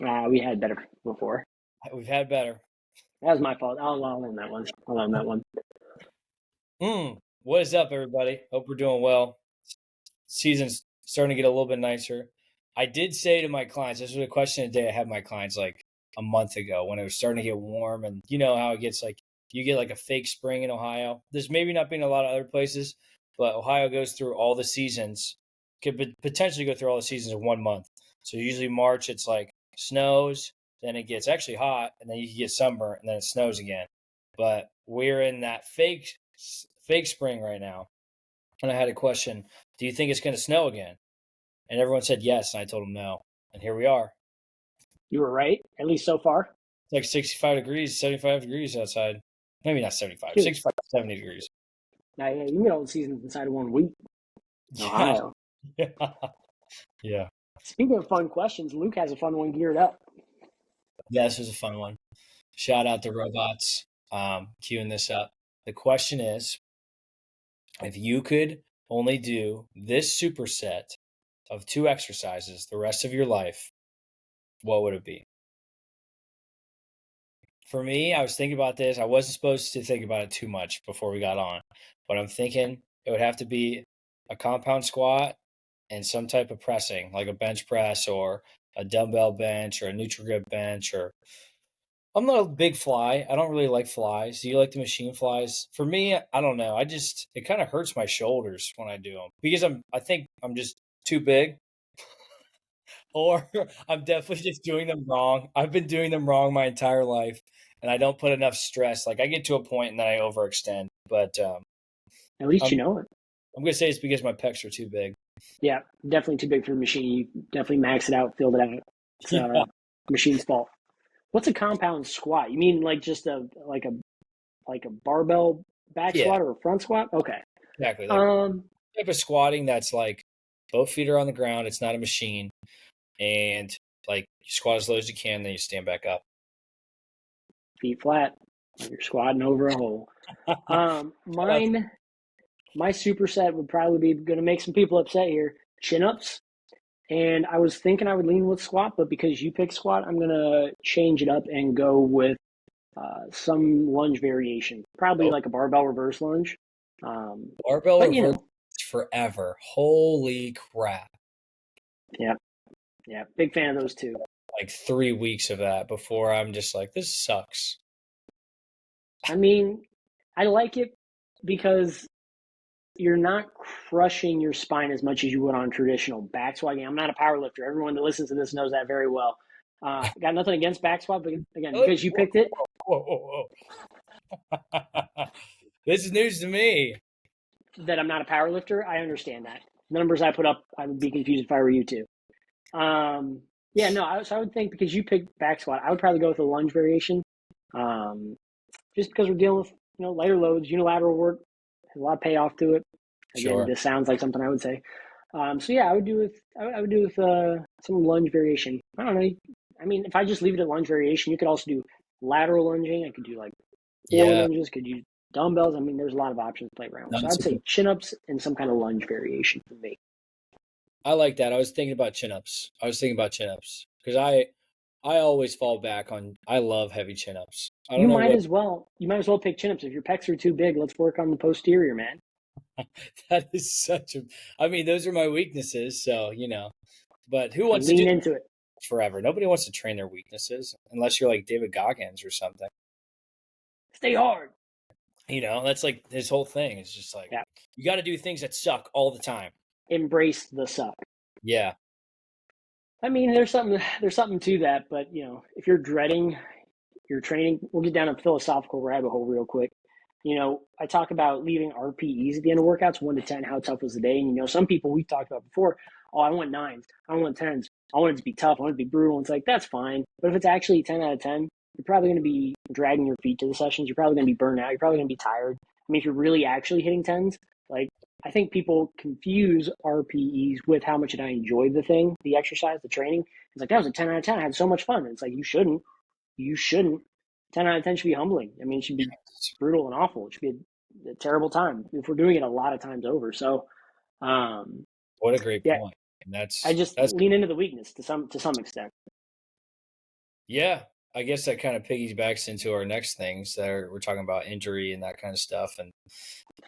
We had better before. We've had better. That was my fault. I'll own that one. I'll own that one. What is up, everybody? Hope we're doing well. Season's starting to get a little bit nicer. I did say to my clients, this was a question a day I had my clients like a month ago when it was starting to get warm, and you know how it gets like you get like a fake spring in Ohio. There's maybe not been a lot of other places, but Ohio goes through all the seasons, could potentially go through all the seasons in 1 month. So usually March it's like snows, then it gets actually hot, and then you can get summer, and then it snows again. But we're in that fake spring right now. And I had a question, do you think it's going to snow again? And everyone said yes, and I told them no. And here we are. You were right, at least so far. It's like 65 degrees, 75 degrees outside. Maybe not 75, Dude, 65, 70 degrees. now, yeah, you can get all the seasons inside of 1 week in Ohio. Yeah. Yeah. Speaking of fun questions, Luke has a fun one geared up. Yeah, this was a fun one. Shout out to robots queuing this up. The question is, if you could only do this superset of 2 exercises the rest of your life, what would it be? For me, I was thinking about this. I wasn't supposed to think about it too much before we got on, but I'm thinking it would have to be a compound squat and some type of pressing, like a bench press or a dumbbell bench or a neutral grip bench. Or I'm not a big fly. I don't really like flies. Do you like the machine flies? For me, I don't know. It kind of hurts my shoulders when I do them because I think I'm just too big, or I'm definitely just doing them wrong. I've been doing them wrong my entire life, and I don't put enough stress. Like I get to a point and then I overextend. But At least I'm you know it. I'm gonna say it's because my pecs are too big. Yeah, definitely too big for the machine. You definitely max it out, filled it out. It's Yeah, machine's fault. What's a compound squat? You mean like just a barbell back yeah, squat or a front squat? Okay. exactly. Like Um, type of squatting that's like both feet are on the ground. It's not a machine, and like you squat as low as you can, then you stand back up. feet flat. Like you're squatting over a hole. Shout out Mine, my superset would probably be going to make some people upset here. Chin ups. And I was thinking I would lean with squat, but because you picked squat, I'm going to change it up and go with some lunge variation. Probably oh, like a barbell reverse lunge. barbell But, reverse forever. Holy crap! yeah, yeah, big fan of those too. Like 3 weeks of that before I'm just like, this sucks. I mean, I like it because you're not crushing your spine as much as you would on traditional back squat. Again, I'm not a power lifter. Everyone that listens to this knows that very well. Got nothing against back squat, but again, Oh, because you picked it, whoa, whoa, whoa. This is news to me. that I'm not a power lifter, I understand that. The numbers I put up, I would be confused if I were you too. Yeah, no, so I would think because you picked back squat, I would probably go with a lunge variation. Um, just because we're dealing with lighter loads, unilateral work has a lot of payoff to it. Again, Sure. this sounds like something I would say. So yeah, I would do with some lunge variation. I don't know. I mean, if I just leave it at lunge variation, you could also do lateral lunging. I could do like four Yeah. lunges. Could use dumbbells. I mean, there's a lot of options to play around with. So That's I'd say chin ups and some kind of lunge variation for me. I like that. I was thinking about chin ups. Because I always fall back on. I love heavy chin ups. I don't You know might what as well. You might as well pick chin ups. If your pecs are too big, let's work on the posterior, man. that is such a. I mean, those are my weaknesses. So but who wants to do Lean into it. forever? Nobody wants to train their weaknesses unless you're like David Goggins or something. Stay hard. That's like his whole thing. It's just like Yeah. you got to do things that suck all the time. Embrace the suck. Yeah. I mean, there's something to that, but if you're dreading your training, we'll get down a philosophical rabbit hole real quick. I talk about leaving RPEs at the end of workouts, 1 to 10, how tough was the day. And some people we've talked about before, oh, I want nines, I want tens, I want it to be tough, I want it to be brutal. And it's like, that's fine. But if it's actually 10 out of 10, you're probably going to be dragging your feet to the sessions. You're probably going to be burned out. You're probably going to be tired. I mean, if you're really actually hitting tens, like I think people confuse RPEs with how much I enjoyed the exercise, the training. It's like, that was a 10 out of 10. I had so much fun. And it's like, you shouldn't. You shouldn't. 10 out of 10 should be humbling. I mean, it should be brutal and awful. It should be a terrible time if we're doing it a lot of times over. So, What a great yeah, point. And I that's just that's lean into the weakness to some extent. Yeah, I guess that kind of piggybacks into our next things that we're talking about injury and that kind of stuff and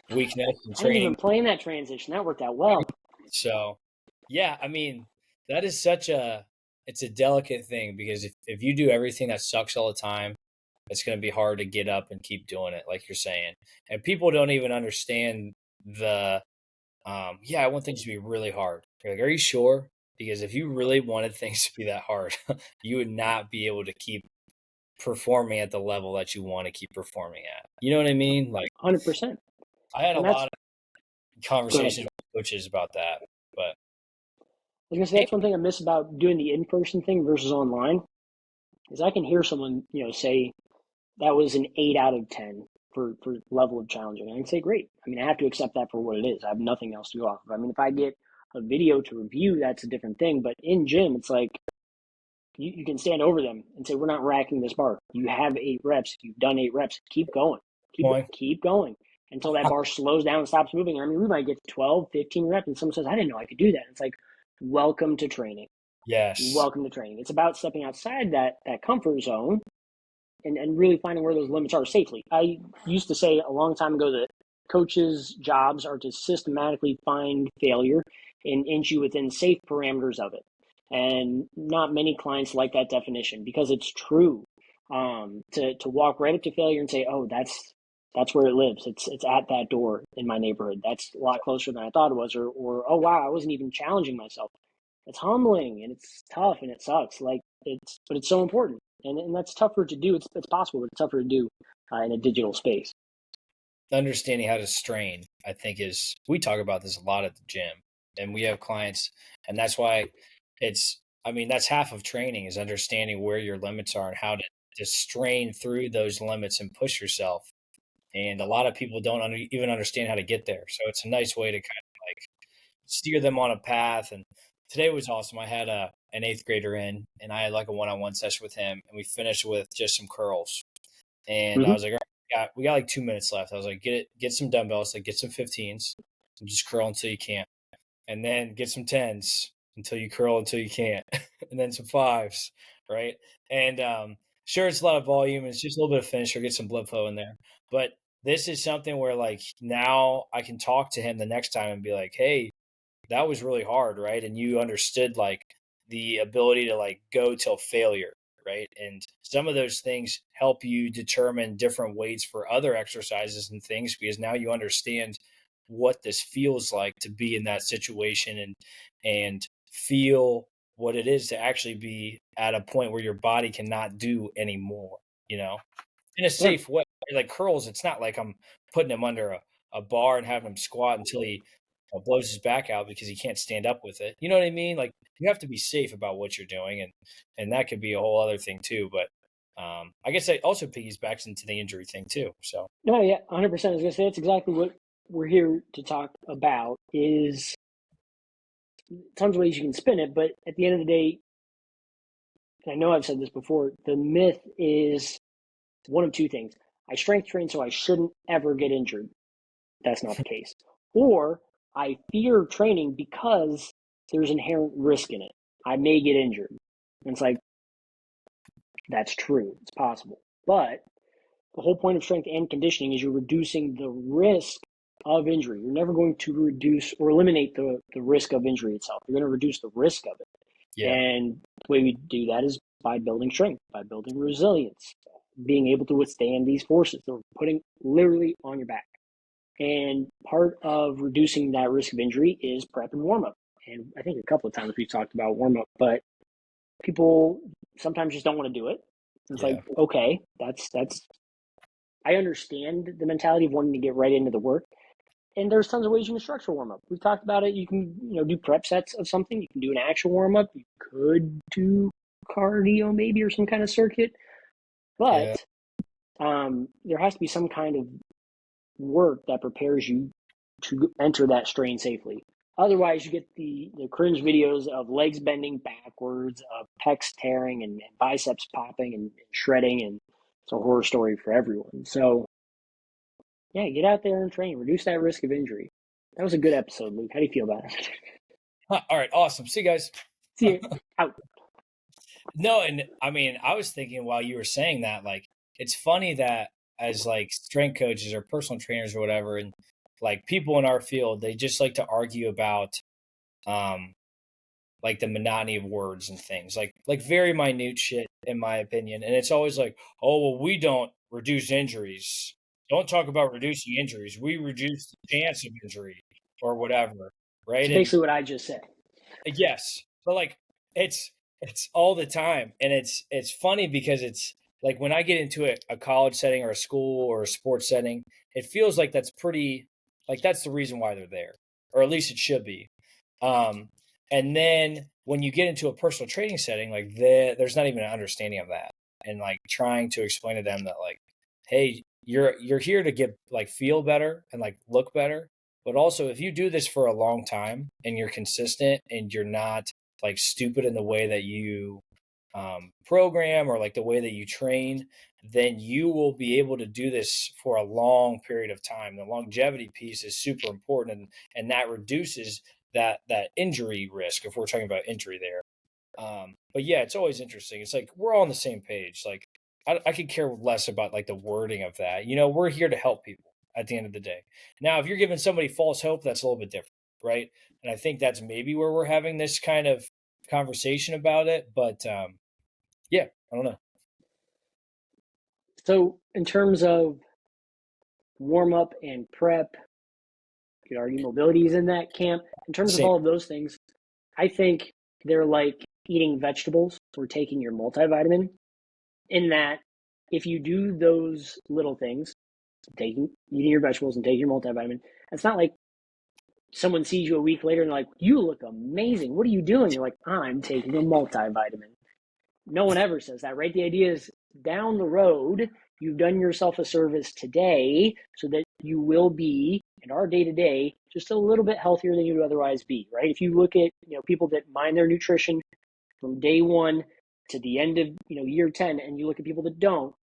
weakness and I didn't training. even plan that transition. That worked out well. So, yeah, I mean, that is such a it's a delicate thing because if you do everything that sucks all the time, it's going to be hard to get up and keep doing it, like you're saying. And people don't even understand the yeah, I want things to be really hard. You're like, are you sure? Because if you really wanted things to be that hard, you would not be able to keep performing at the level that you want to keep performing at. You know what I mean? Like 100%. I had a And that's, lot of go ahead. conversations with coaches about that, but I was gonna say hey, that's one thing I miss about doing the in-person thing versus online is I can hear someone, say that was an 8 out of 10 for level of challenging. I can say, great. I mean, I have to accept that for what it is. I have nothing else to go off of. I mean, if I get a video to review, that's a different thing. But in gym, it's like you can stand over them and say, we're not racking this bar. You have 8 reps. You've done 8 reps. Keep going. point. Keep going until that bar slows down and stops moving. I mean, we might get 12, 15 reps, and someone says, I didn't know I could do that. It's like, welcome to training. Yes, Welcome to training. It's about stepping outside that comfort zone and really finding where those limits are safely. I used to say a long time ago that coaches' jobs are to systematically find failure and inch you within safe parameters of it. And not many clients like that definition because it's true. To walk right up to failure and say, "Oh, that's where it lives. It's at that door in my neighborhood. That's a lot closer than I thought it was." Or "Oh wow, I wasn't even challenging myself." It's humbling and it's tough and it sucks. But it's so important, and that's tougher to do. It's possible, but it's tougher to do in a digital space. understanding how to strain, I think, is we talk about this a lot at the gym, and we have clients, and that's why it's. I mean, that's half of training is understanding where your limits are and how to strain through those limits and push yourself. And a lot of people don't even understand how to get there. So it's a nice way to kind of like steer them on a path. And today was awesome. I had an eighth grader in, and I had like a one-on-one session with him, and we finished with just some curls. And I Mm-hmm. was like, all right, we got like 2 minutes left. I was like, get some dumbbells, like get some 15s, and just curl until you can't, and then get some 10s until you curl until you can't, and then some fives, right? And sure, it's a lot of volume. It's just a little bit of finish or get some blood flow in there. But this is something where like now I can talk to him the next time and be like, hey, that was really hard, right? And you understood like the ability to like go till failure, right? And some of those things help you determine different weights for other exercises and things because now you understand what this feels like to be in that situation and feel what it is to actually be at a point where your body cannot do anymore, you know, in a Yeah, safe way. Like curls, it's not like I'm putting him under a bar and having him squat until he blows his back out because he can't stand up with it. You know what I mean? Like you have to be safe about what you're doing, and that could be a whole other thing too. But I guess that also piggybacks into the injury thing too. So no, yeah, 100%. I was gonna say that's exactly what we're here to talk about. Is tons of ways you can spin it, but at the end of the day, and I know I've said this before, the myth is one of two things. I strength train so I shouldn't ever get injured. That's not the case. Or I fear training because there's inherent risk in it. I may get injured. And it's like, that's true. It's possible. But the whole point of strength and conditioning is you're reducing the risk of injury. You're never going to reduce or eliminate the risk of injury itself. You're going to reduce the risk of it. yeah, And the way we do that is by building strength, by building resilience, being able to withstand these forces that we're putting literally on your back. And part of reducing that risk of injury is prep and warm up. And I think a couple of times we've talked about warm up, but people sometimes just don't want to do it. It's like, yeah, okay, that's I understand the mentality of wanting to get right into the work. And there's tons of ways you can structure warm up. We've talked about it. You can, do prep sets of something. You can do an actual warm up. You could do cardio maybe or some kind of circuit. yeah. But there has to be some kind of work that prepares you to enter that strain safely. Otherwise, you get the cringe videos of legs bending backwards, of pecs tearing, and biceps popping and shredding, and it's a horror story for everyone. So, yeah, get out there and train. Reduce that risk of injury. That was a good episode, Luke. How do you feel about it? All right, awesome. See you guys. See you out. No, and I mean, I was thinking while you were saying that, like, it's funny that as like strength coaches or personal trainers or whatever, and like people in our field, they just like to argue about um like the monotony of words and things, like very minute shit, in my opinion. And it's always like, oh well, we don't reduce injuries. Don't talk about reducing injuries. We reduce the chance of injury or whatever, right? It's And basically what I just said. yes, but like it's all the time, and it's funny because it's like when I get into a college setting or a school or a sports setting, it feels like that's pretty like that's the reason why they're there, or at least it should be. Um, and then when you get into a personal training setting, like there's not even an understanding of that, and like trying to explain to them that like, hey, you're here to get like feel better and like look better, but also, if you do this for a long time and you're consistent and you're not like stupid in the way that you program or like the way that you train, then you will be able to do this for a long period of time. The longevity piece is super important, and that reduces that injury risk if we're talking about injury there. But yeah, it's always interesting. It's like we're all on the same page. Like I could care less about like the wording of that. You know, we're here to help people at the end of the day. Now, if you're giving somebody false hope, that's a little bit different, right? And I think that's maybe where we're having this kind of conversation about it. But yeah, I don't know. So, in terms of warm up and prep, you could argue mobility is in that camp. In terms of Same. all of those things, I think they're like eating vegetables or taking your multivitamin, in that if you do those little things, eating your vegetables and taking your multivitamin, it's not like someone sees you a week later and they're like, you look amazing. What are you doing? You're like, I'm taking a multivitamin. No one ever says that, right? The idea is down the road, you've done yourself a service today so that you will be in our day to day just a little bit healthier than you would otherwise be, right? If you look at people that mind their nutrition from day one to the end of year 10, and you look at people that don't,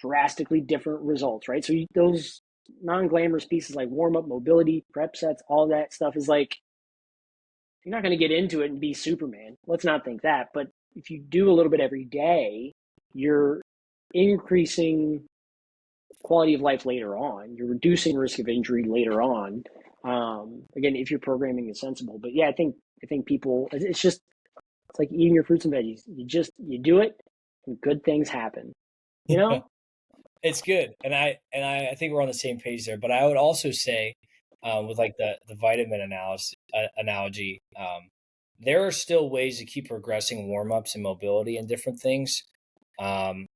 drastically different results, right? So those non-glamorous pieces like warm up, mobility, prep sets, all that stuff is like, you're not going to get into it and be Superman. Let's not think that. But if you do a little bit every day, you're increasing quality of life later on. You're reducing risk of injury later on. Again, if your programming is sensible. But yeah, I think people, it's like eating your fruits and veggies. You do it, and good things happen. You know? It's good, and I think we're on the same page there. But I would also say, with like the vitamin analogy, there are still ways to keep progressing warm ups and mobility and different things, um,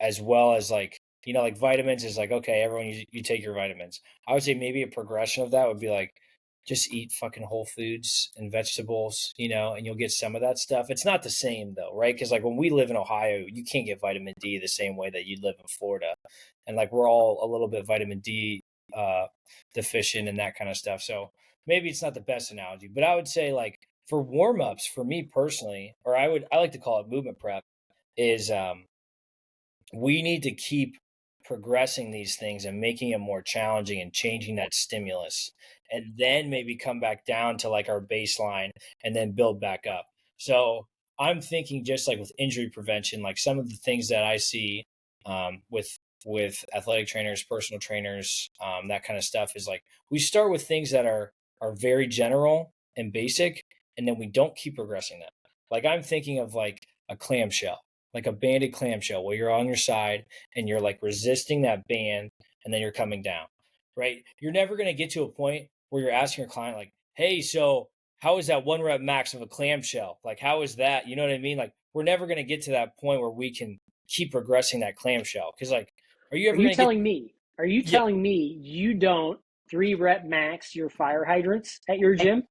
as well as like like vitamins is like okay, everyone you take your vitamins. I would say maybe a progression of that would be like just eat fucking whole foods and vegetables, and you'll get some of that stuff. It's not the same though, right? Because like when we live in Ohio, you can't get vitamin D the same way that you live in Florida, and like we're all a little bit vitamin D uh, deficient and that kind of stuff. So maybe it's not the best analogy, but I would say like for warm ups, for me personally, or I like to call it movement prep, is we need to keep progressing these things and making it more challenging and changing that stimulus, and then maybe come back down to like our baseline and then build back up. So I'm thinking just like with injury prevention, like some of the things that I see with athletic trainers, personal trainers, that kind of stuff is like we start with things that are very general and basic, and then we don't keep progressing them. Like I'm thinking of like a clamshell, like a banded clamshell where you're on your side and you're like resisting that band, and then you're coming down, right? You're never going to get to a point where you're asking your client like, hey, so how is that one rep max of a clamshell? Like, how is that? You know what I mean? Like, we're never going to get to that point where we can keep progressing that clamshell. Cause like, are you Are ever you going to get, telling me? Are you yeah, telling me you don't 3 rep max your fire hydrants at your gym?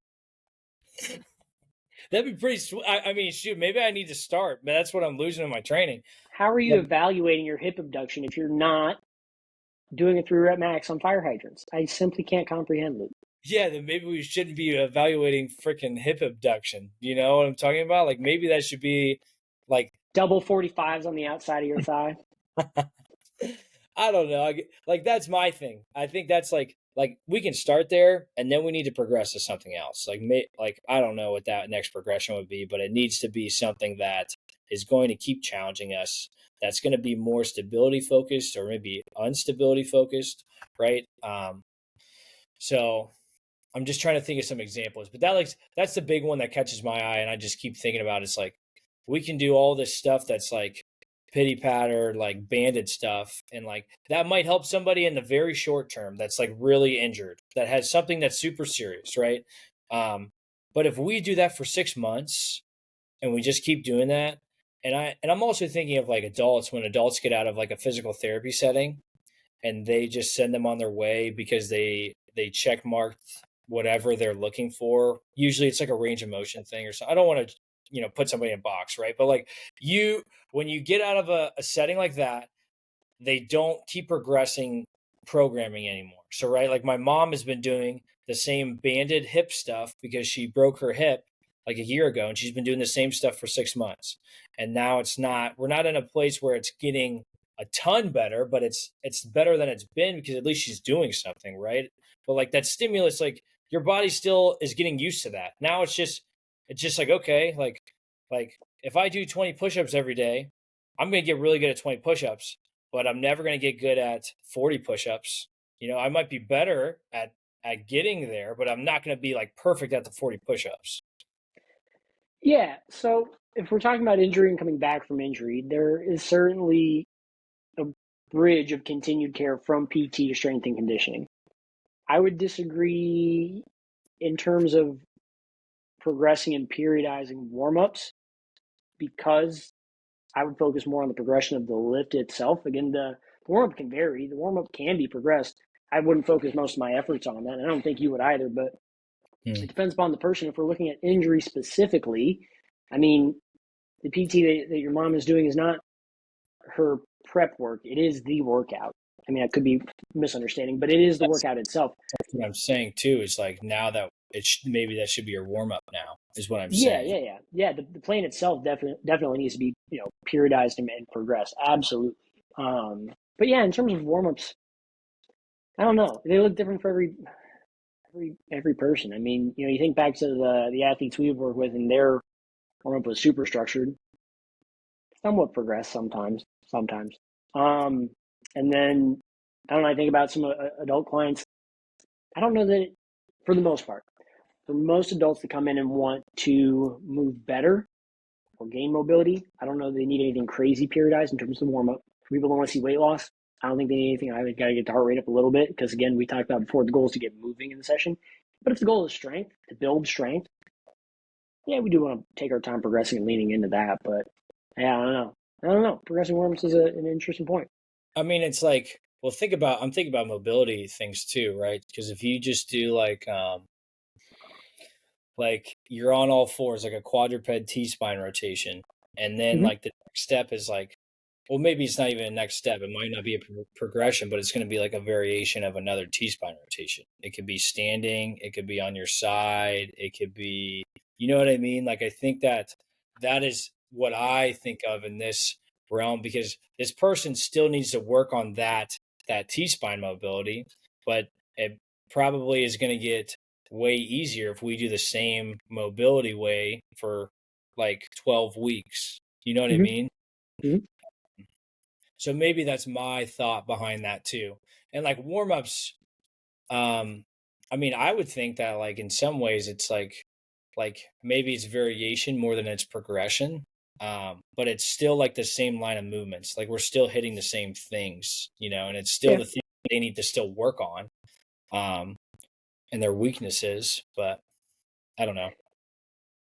that'd be pretty sweet. I mean, shoot, maybe I need to start, but that's what I'm losing in my training. How are you Like, evaluating your hip abduction if you're not doing a 3 rep max on fire hydrants? I simply can't comprehend, Luke. yeah, then maybe we shouldn't be evaluating freaking hip abduction. You know what I'm talking about? Like maybe that should be like Double 45s on the outside of your thigh. I don't know. Like that's my thing. I think that's like we can start there and then we need to progress to something else. Like I don't know what that next progression would be, but it needs to be something that is going to keep challenging us. That's going to be more stability focused or maybe instability focused, right? So I'm just trying to think of some examples, but that's the big one that catches my eye, and I just keep thinking about. It's like we can do all this stuff that's like pity patter, like banded stuff, and like that might help somebody in the very short term that's like really injured, that has something that's super serious, right? But if we do that for 6 months and we just keep doing that, and I'm also thinking of like adults, when adults get out of like a physical therapy setting and they just send them on their way because they check marked whatever they're looking for. Usually it's like a range of motion thing or something. I don't want to, put somebody in a box, right? But like when you get out of a setting like that, they don't keep progressing programming anymore. So, right, like my mom has been doing the same banded hip stuff because she broke her hip like a year ago, and she's been doing the same stuff for 6 months. And now we're not in a place where it's getting a ton better, but it's better than it's been because at least she's doing something, right? But like that stimulus, like your body still is getting used to that. Now it's just like, okay, like if I do 20 push-ups every day, I'm going to get really good at 20 push-ups, but I'm never going to get good at 40 push-ups. I might be better at getting there, but I'm not going to be like perfect at the 40 push-ups. Yeah. So if we're talking about injury and coming back from injury, there is certainly a bridge of continued care from PT to strength and conditioning. I would disagree in terms of progressing and periodizing warm-ups because I would focus more on the progression of the lift itself. Again, the warm-up can vary. The warm-up can be progressed. I wouldn't focus most of my efforts on that. I don't think you would either, but it depends upon the person. If we're looking at injury specifically, I mean, the PT that your mom is doing is not her prep work. It is the workout. I mean, I could be misunderstanding, but it is the That's, workout itself. that's what I'm saying too. Is like now that maybe that should be your warm up now. Is what I'm Yeah, saying. yeah, yeah, yeah. The plane itself definitely needs to be periodized and progressed. Absolutely. But yeah, in terms of warm ups, I don't know. They look different for every person. I mean, you think back to the athletes we work with, and their warm up was super structured, somewhat progressed sometimes. Um, and then I don't know. I think about some adult clients. I don't know that for the most part, for most adults that come in and want to move better or gain mobility, I don't know they need anything crazy periodized in terms of warm up. For people that want to see weight loss, I don't think they need anything. I think got to get the heart rate up a little bit because, again, we talked about before, the goal is to get moving in the session. But if the goal is strength, to build strength, yeah, we do want to take our time progressing and leaning into that. But yeah, I don't know. Progressing warm-ups is an interesting point. I mean, it's like, well, I'm thinking about mobility things too, right? Because if you just do like you're on all fours, like a quadruped T spine rotation, and then Mm-hmm. like the next step is like, well, maybe it's not even a next step. It might not be a progression, but it's going to be like a variation of another T spine rotation. It could be standing, it could be on your side, it could be, you know what I mean? Like I think that is what I think of in this realm, because this person still needs to work on that T spine mobility, but it probably is going to get way easier if we do the same mobility way for like 12 weeks. You know what I Mm-hmm. mean? Mm-hmm. So maybe that's my thought behind that too. And like warm-ups, um, I mean, I would think that like in some ways it's like maybe it's variation more than it's progression. But it's still like the same line of movements. Like we're still hitting the same things, and it's still Yeah. the thing they need to still work on, um, and their weaknesses. But I don't know.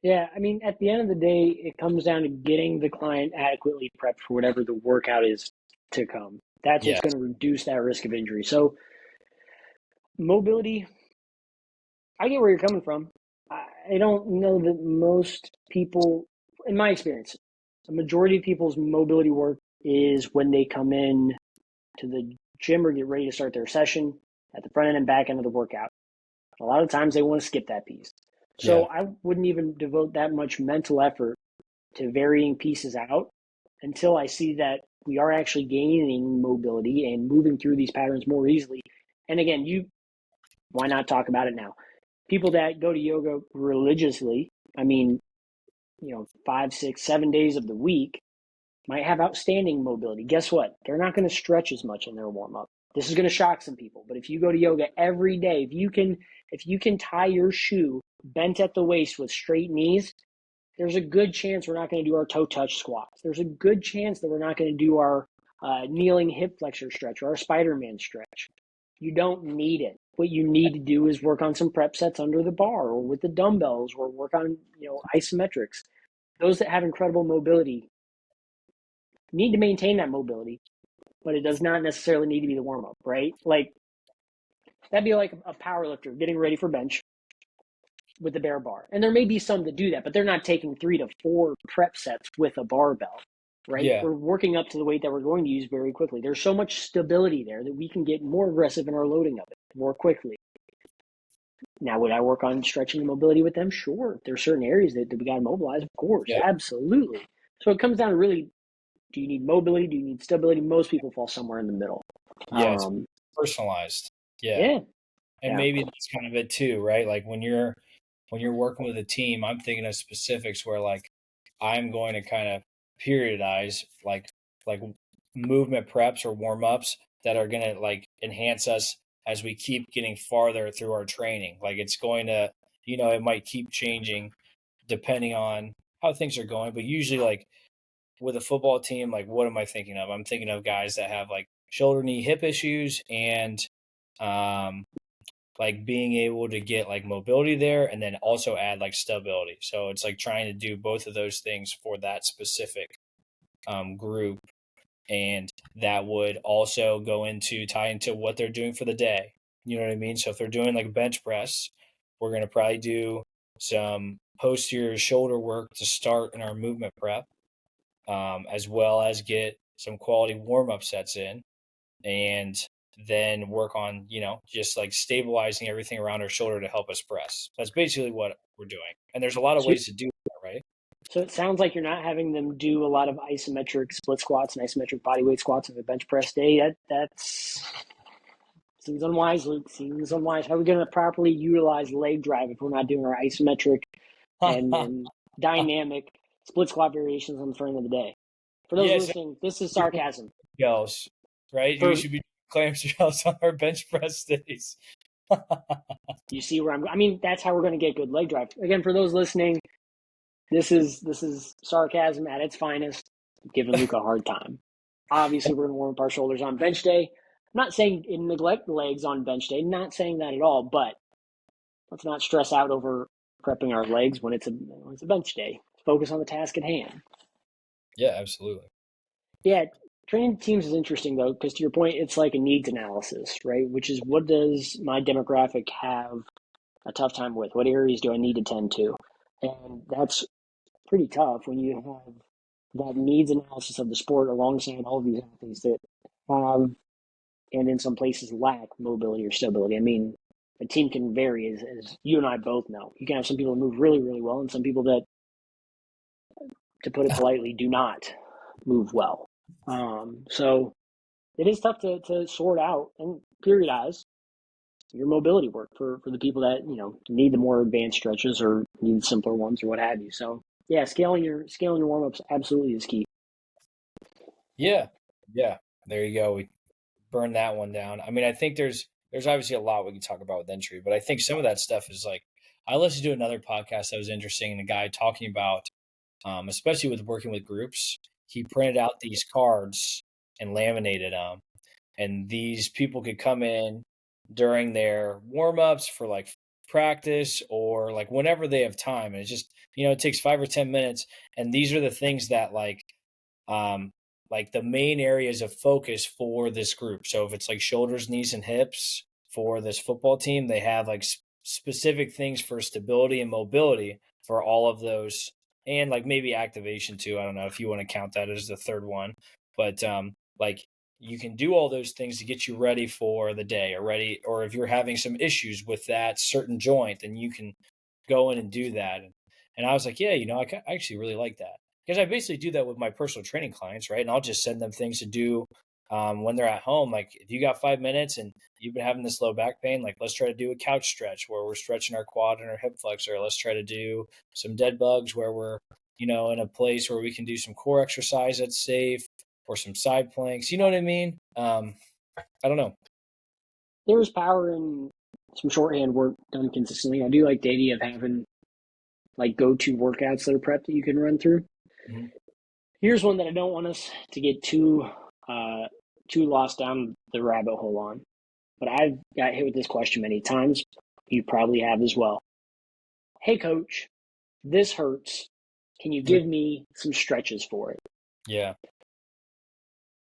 Yeah, I mean, at the end of the day, it comes down to getting the client adequately prepped for whatever the workout is to come. That's what's Yeah. going to reduce that risk of injury. So, mobility, I get where you're coming from. I don't know that most people, in my experience, the majority of people's mobility work is when they come in to the gym or get ready to start their session at the front end and back end of the workout. A lot of times they want to skip that piece. Yeah. So I wouldn't even devote that much mental effort to varying pieces out until I see that we are actually gaining mobility and moving through these patterns more easily. And again, why not talk about it now? People that go to yoga religiously, I mean, 5, 6, 7 days of the week might have outstanding mobility. Guess what? They're not going to stretch as much in their warm up. This is going to shock some people, but if you go to yoga every day, if you can tie your shoe bent at the waist with straight knees, there's a good chance we're not going to do our toe touch squats. There's a good chance that we're not going to do our kneeling hip flexor stretch or our Spider-Man stretch. You don't need it. What you need to do is work on some prep sets under the bar or with the dumbbells or work on isometrics. Those that have incredible mobility need to maintain that mobility, but it does not necessarily need to be the warm up, right? Like that'd be like a power lifter getting ready for bench with the bare bar. And there may be some that do that, but they're not taking 3 to 4 prep sets with a barbell, right? Yeah. We're working up to the weight that we're going to use very quickly. There's so much stability there that we can get more aggressive in our loading of it more quickly. Now, would I work on stretching and mobility with them? Sure. There's certain areas that we got to mobilize, of course, Yeah. absolutely. So it comes down to really, do you need mobility? Do you need stability? Most people fall somewhere in the middle. Yeah, it's personalized. Yeah. Yeah. And Yeah. maybe that's kind of it too, right? Like when you're working with a team, I'm thinking of specifics where like I'm going to kind of periodize like movement preps or warm-ups that are going to like enhance us as we keep getting farther through our training. Like it's going to, it might keep changing depending on how things are going, but usually like with a football team, like what am I thinking of? I'm thinking of guys that have like shoulder, knee, hip issues and um like being able to get like mobility there and then also add like stability. So it's like trying to do both of those things for that specific group. And that would also tie into what they're doing for the day. You know what I mean? So if they're doing like bench press, we're going to probably do some posterior shoulder work to start in our movement prep, as well as get some quality warm up sets in and then work on, just like stabilizing everything around our shoulder to help us press. That's basically what we're doing. And there's a lot of So, ways to do that, right? so it sounds like you're not having them do a lot of isometric split squats and isometric bodyweight squats on a bench press day. That's seems unwise, Luke. Seems unwise. How are we going to properly utilize leg drive if we're not doing our isometric and dynamic split squat variations on the front of the day? For those Yes, listening, this is sarcasm. girls, right? We For should be clam shells on our bench press days. you see where I mean, that's how we're going to get good leg drive. Again, for those listening, this is sarcasm at its finest. I'm giving Luke a hard time. Obviously, we're going to warm up our shoulders on bench day. I'm not saying neglect the legs on bench day. Not saying that at all. But let's not stress out over prepping our legs when it's a bench day. Focus on the task at hand. Yeah, absolutely. Yeah, training teams is interesting though, because to your point, it's like a needs analysis, right? Which is, what does my demographic have a tough time with? What areas do I need to tend to? And that's pretty tough when you have that needs analysis of the sport alongside all of these athletes that have, and in some places lack, mobility or stability. I mean, a team can vary, as you and I both know. You can have some people that move really, really well, and some people that, to put it politely, do not move well. So it is tough to sort out and periodize your mobility work for the people that need the more advanced stretches or need simpler ones or what have you. So yeah, scaling your warm ups absolutely is key. Yeah. Yeah. There you go. We burn that one down. I mean, I think there's obviously a lot we can talk about with entry, but I think some of that stuff is like I listened to another podcast that was interesting and a guy talking about especially with working with groups, he printed out these cards and laminated them. And these people could come in during their warm ups for like practice or like whenever they have time. And it's just, it takes 5 or 10 minutes. And these are the things that um, like the main areas of focus for this group. So if it's like shoulders, knees, and hips for this football team, they have like specific things for stability and mobility for all of those, and like maybe activation too. I don't know if you want to count that as the third one, but like you can do all those things to get you ready for the day or if you're having some issues with that certain joint, then you can go in and do that. And I was like, yeah, I actually really like that because I basically do that with my personal training clients, right? And I'll just send them things to do when they're at home. Like if you got 5 minutes and you've been having this low back pain, like let's try to do a couch stretch where we're stretching our quad and our hip flexor. Let's try to do some dead bugs where we're in a place where we can do some core exercise that's safe or some side planks. You know what I mean? I don't know. There's power in some shorthand work done consistently. I do like the idea of having like go-to workouts that are prep that you can run through. Mm-hmm. Here's one that I don't want us to get too lost down the rabbit hole on, but I've got hit with this question many times. You probably have as well. Hey, coach, this hurts. Can you give me some stretches for it? Yeah.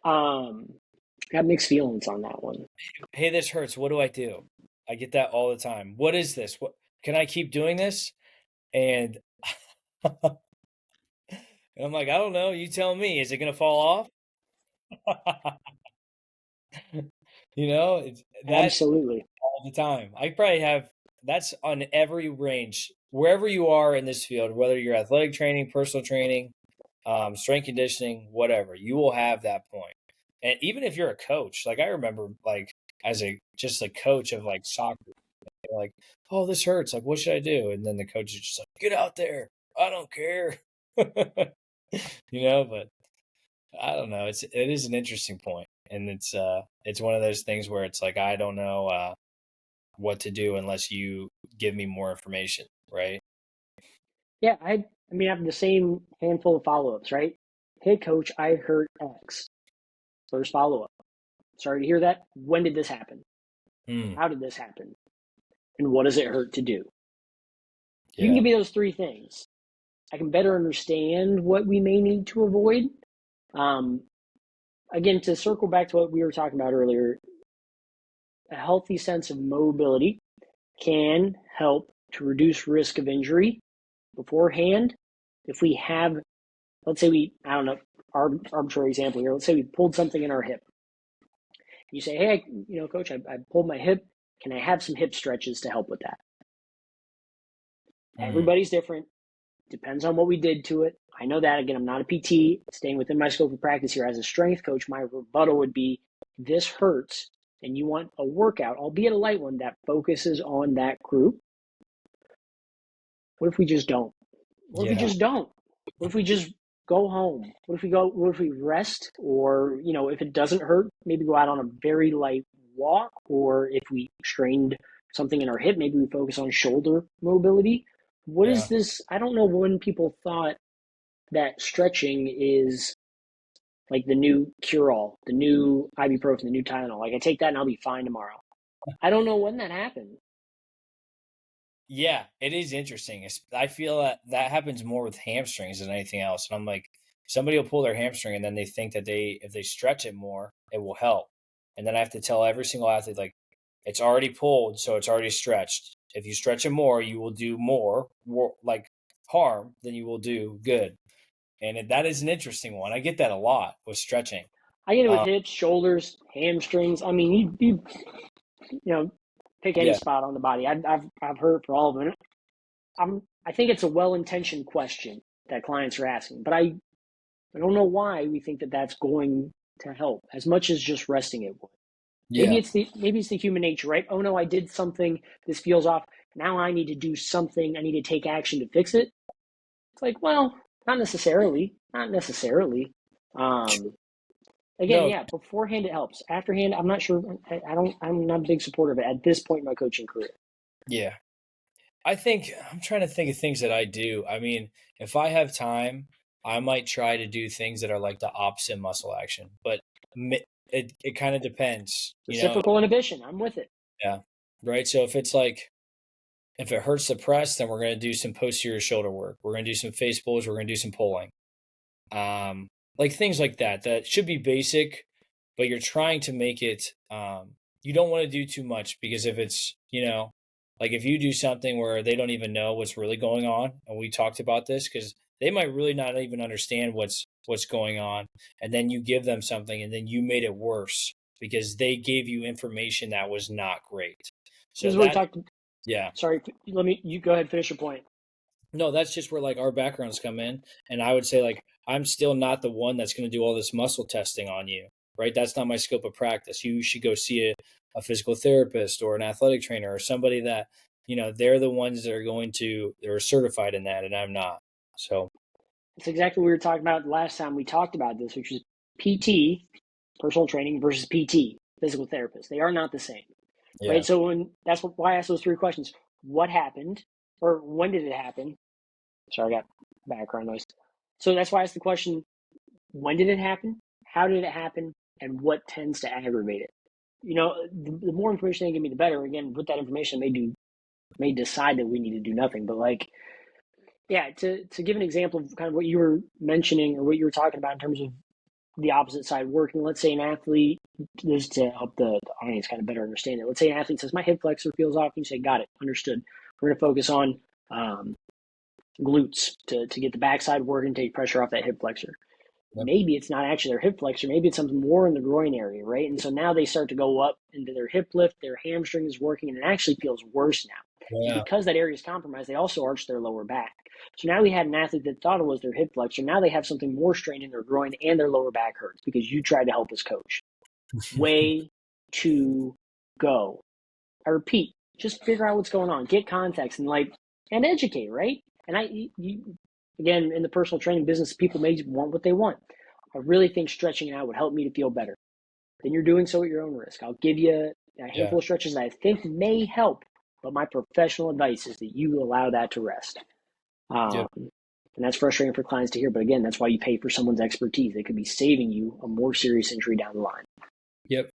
Got mixed feelings on that one. Hey, this hurts. What do I do? I get that all the time. What is this? What can I keep doing this? And and I'm like, I don't know. You tell me. Is it gonna fall off? That's Absolutely. all the time. I probably have that's on every range, wherever you are in this field, whether you're athletic training, personal training, strength conditioning, whatever, you will have that point. And even if you're a coach, like I remember, like as just a coach of like soccer, like, oh, this hurts. Like, what should I do? And then the coach is just like, get out there. I don't care. But I don't know. It is an interesting point, and it's one of those things where it's like I don't know what to do unless you give me more information, right? Yeah, I mean, I have the same handful of follow-ups, right? Hey, coach, I hurt X. First follow-up. Sorry to hear that. When did this happen? Hmm. How did this happen? And what does it hurt to do? You can Yeah. give me those three things. I can better understand what we may need to avoid. Um, Again, to circle back to what we were talking about earlier, a healthy sense of mobility can help to reduce risk of injury beforehand. If we have, let's say I don't know, arbitrary example here, let's say we pulled something in our hip. You say, hey, coach, I pulled my hip. Can I have some hip stretches to help with that? Hmm. Everybody's different. Depends on what we did to it. I know that. Again, I'm not a PT. Staying within my scope of practice here as a strength coach, my rebuttal would be, this hurts, and you want a workout, albeit a light one, that focuses on that group. What if we just don't? What if we Yeah. just don't? What if we just go home? What if we rest? Or, if it doesn't hurt, maybe go out on a very light walk. Or if we strained something in our hip, maybe we focus on shoulder mobility. What is Yeah. this? I don't know when people thought that stretching is like the new cure-all, the new ibuprofen, the new Tylenol. Like I take that and I'll be fine tomorrow. I don't know when that happened. Yeah, it is interesting. I feel that happens more with hamstrings than anything else. And I'm like, somebody will pull their hamstring and then they think that if they stretch it more, it will help. And then I have to tell every single athlete, like, it's already pulled, so it's already stretched. If you stretch it more, you will do more like harm than you will do good. And that is an interesting one. I get that a lot with stretching. I get it with Um, hips, shoulders, hamstrings. I mean, pick any yeah, spot on the body. I've heard for all of them. I think it's a well-intentioned question that clients are asking, but I don't know why we think that that's going to help as much as just resting it would. yeah. Maybe it's the human nature, right? Oh no, I did something. This feels off. Now I need to do something. I need to take action to fix it. It's like, well, not necessarily. Not necessarily. Um, Again, No, yeah, beforehand it helps. Afterhand, I'm not sure. I don't. I'm not a big supporter of it at this point in my coaching career. yeah. I'm trying to think of things that I do. I mean, if I have time, I might try to do things that are like the opposite muscle action, but it kind of depends, Reciprocal inhibition. I'm with it. Yeah. Right. So if it hurts the press, then we're going to do some posterior shoulder work. We're going to do some face pulls. We're going to do some pulling. Like things like that should be basic, but you're trying to make it, you don't want to do too much because if it's, like if you do something where they don't even know what's really going on, and we talked about this because they might really not even understand what's going on, and then you give them something and then you made it worse because they gave you information that was not great. This So is where we that, talked. yeah. Sorry, you go ahead. Finish your point. No, that's just where like our backgrounds come in. And I would say like I'm still not the one that's going to do all this muscle testing on you, right? That's not my scope of practice. You should go see a physical therapist or an athletic trainer or somebody that, they're the ones that are certified in that and I'm not. So It's exactly what we were talking about last time we talked about this, which is PT, personal training, versus PT, physical therapist. They are not the same, Yeah. right? So why I asked those three questions. What happened, or when did it happen? Sorry, I got background noise. So that's why I asked the question, when did it happen? How did it happen? And what tends to aggravate it? The more information they give me, the better. Again, with that information, may decide that we need to do nothing. But yeah, to give an example of kind of what you were mentioning or what you were talking about in terms of the opposite side working. Let's say an athlete, this is to help the audience kind of better understand it. Let's say an athlete says, my hip flexor feels off. You say, got it, understood. We're going to focus on glutes to get the backside working, take pressure off that hip flexor. Yep. Maybe it's not actually their hip flexor. Maybe it's something more in the groin area, right? And so now they start to go up into their hip lift, their hamstring is working, and it actually feels worse now. Yeah. And because that area is compromised, they also arch their lower back. So now we had an athlete that thought it was their hip flexor. Now they have something more strained in their groin and their lower back hurts because you tried to help us coach. Way to go. I repeat, just figure out what's going on, get context, and educate, right? And again, in the personal training business, people may want what they want. I really think stretching it out would help me to feel better. Then you're doing so at your own risk. I'll give you a handful of stretches that I think may help, but my professional advice is that you allow that to rest. Yep. And that's frustrating for clients to hear. But again, that's why you pay for someone's expertise. They could be saving you a more serious injury down the line. Yep.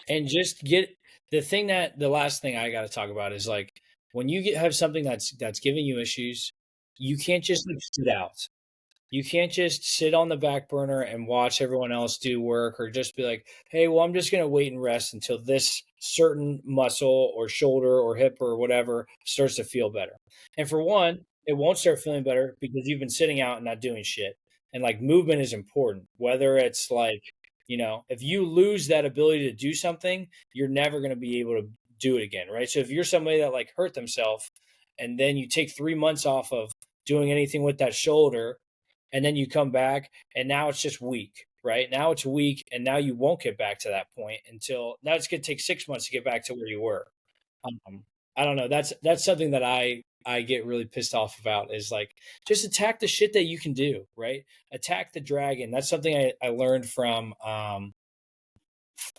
And just get the last thing I got to talk about is like when you have something that's giving you issues, you can't just sit out. You can't just sit on the back burner and watch everyone else do work or just be like, hey, well, I'm just going to wait and rest until this certain muscle or shoulder or hip or whatever starts to feel better. And for one, it won't start feeling better because you've been sitting out and not doing shit. And like movement is important, whether it's like, if you lose that ability to do something, you're never going to be able to do it again. Right. So if you're somebody that like hurt themselves and then you take 3 months off of doing anything with that shoulder, and then you come back and now it's just weak, right? Now it's weak and now you won't get back to that point until now it's going to take 6 months to get back to where you were. I don't know. That's something that I get really pissed off about is like, just attack the shit that you can do, right? Attack the dragon. That's something I learned from,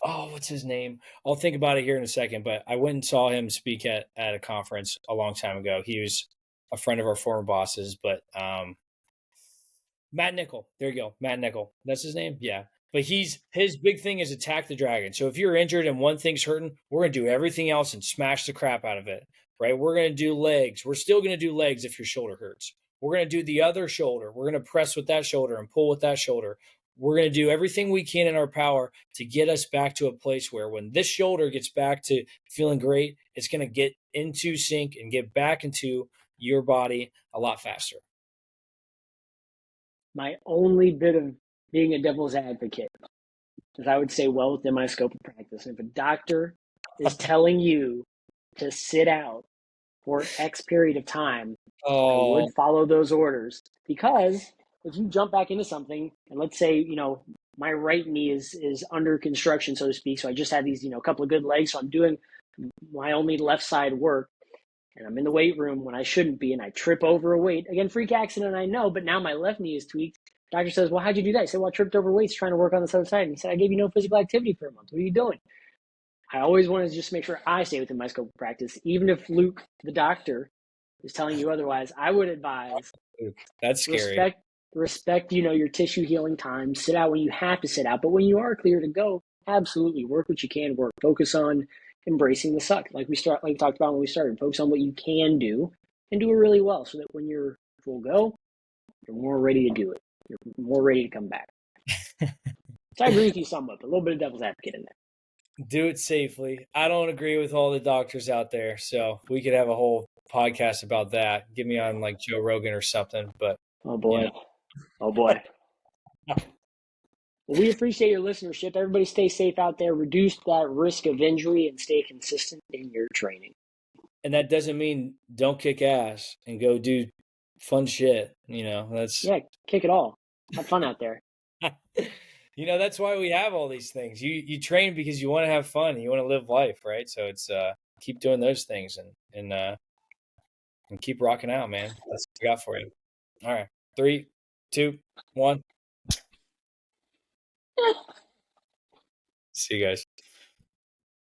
what's his name? I'll think about it here in a second, but I went and saw him speak at a conference a long time ago. He was a friend of our former bosses, but, Matt Nickel. There you go. Matt Nickel. That's his name? Yeah. But his big thing is attack the dragon. So if you're injured and one thing's hurting, we're going to do everything else and smash the crap out of it, right? We're going to do legs. We're still going to do legs if your shoulder hurts. We're going to do the other shoulder. We're going to press with that shoulder and pull with that shoulder. We're going to do everything we can in our power to get us back to a place where when this shoulder gets back to feeling great, it's going to get into sync and get back into your body a lot faster. My only bit of being a devil's advocate is I would say well within my scope of practice. If a doctor is telling you to sit out for X period of time, I would follow those orders, because if you jump back into something and let's say, my right knee is under construction, so to speak. So I just had these, couple of good legs. So I'm doing my only left side work and I'm in the weight room when I shouldn't be and I trip over a weight. Again, freak accident, I know, but now my left knee is tweaked. Doctor says, well, how'd you do that? I said, well, I tripped over weights trying to work on this other side. And he said, I gave you no physical activity for a month. What are you doing? I always want to just make sure I stay within my scope of practice. Even if Luke, the doctor, is telling you otherwise, I would advise that's scary. Respect, your tissue healing time. Sit out when you have to sit out. But when you are clear to go, absolutely work what you can work. Focus on embracing the suck. Like we talked about when we started. Focus on what you can do and do it really well so that when you're full go, you're more ready to do it. You're more ready to come back. So I agree with you somewhat, but a little bit of devil's advocate in there. Do it safely. I don't agree with all the doctors out there, so we could have a whole podcast about that. Get me on like Joe Rogan or something. But oh boy. Well, we appreciate your listenership. Everybody stay safe out there. Reduce that risk of injury and stay consistent in your training. And that doesn't mean don't kick ass and go do fun shit. Kick it all. Have fun out there. That's why we have all these things. You train because you want to have fun and you want to live life, right? So it's keep doing those things and keep rocking out, man. That's what I got for you. All right. 3, 2, 1. See you guys.